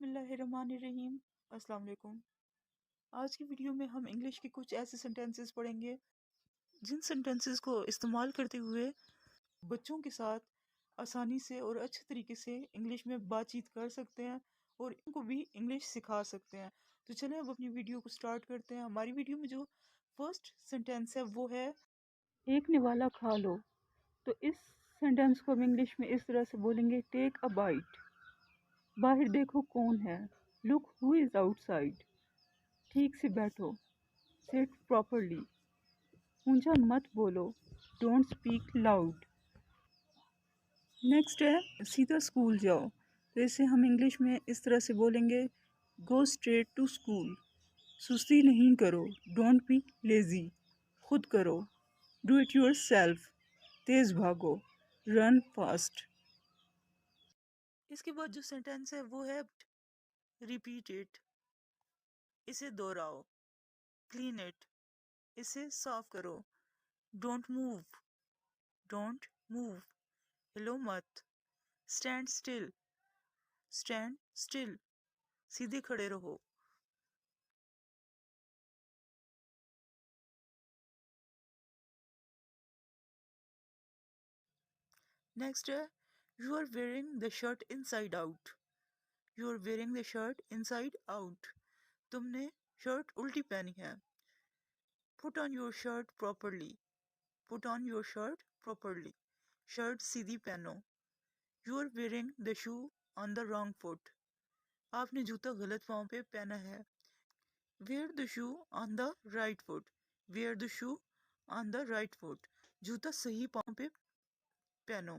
بسم اللہ الرحمن الرحیم۔ السلام علیکم۔ آج کی ویڈیو میں ہم انگلش کے کچھ ایسے سینٹینسز پڑھیں گے جن سینٹینسز کو استعمال کرتے ہوئے بچوں کے ساتھ آسانی سے اور اچھے طریقے سے انگلش میں بات چیت کر سکتے ہیں اور ان کو بھی انگلش سکھا سکتے ہیں۔ تو چلیں اب اپنی ویڈیو کو سٹارٹ کرتے ہیں۔ ہماری ویڈیو میں جو فرسٹ سینٹینس ہے وہ ہے ایک نوالا کھا لو۔ تو اس سینٹینس کو ہم انگلش میں اس طرح سے بولیں گے ٹیک اے بائٹ۔ باہر دیکھو کون ہے، لک ہو از آؤٹ سائڈ۔ ٹھیک سے بیٹھو، سیٹ پراپرلی۔ اونچا مت بولو، ڈونٹ اسپیک لاؤڈ۔ نیکسٹ ہے سیدھا اسکول جاؤ۔ تو اسے ہم انگلش میں اس طرح سے بولیں گے گو اسٹریٹ ٹو اسکول۔ سستی نہیں کرو، ڈونٹ بی لیزی۔ خود کرو، ڈو اٹ یور سیلف۔ تیز بھاگو، رن فاسٹ۔ اس کے بعد جو سینٹینس ہے وہ ہے ریپیٹ اٹ۔ اسے دہراؤ، کلین اٹ۔ اسے صاف کرو، ڈونٹ موو، ڈونٹ موو۔ ہلو مت، اسٹینڈ اسٹل، اسٹینڈ اسٹل۔ سیدھے کھڑے رہو۔ نیکسٹ ہے you are wearing the shirt inside out. You are wearing the shirt inside out. تم نے شرٹ الٹی پہنی ہے۔ Put on your shirt properly. Put on your shirt properly. Shirt سیدھی پہنو۔ You are wearing the shoe on the wrong foot. آپ نے جوتا غلط پاؤں پہ پہنا ہے۔ Where the shoe on the right foot. Where the shoe on the right foot. جوتا صحیح پاؤں پہ پہنو۔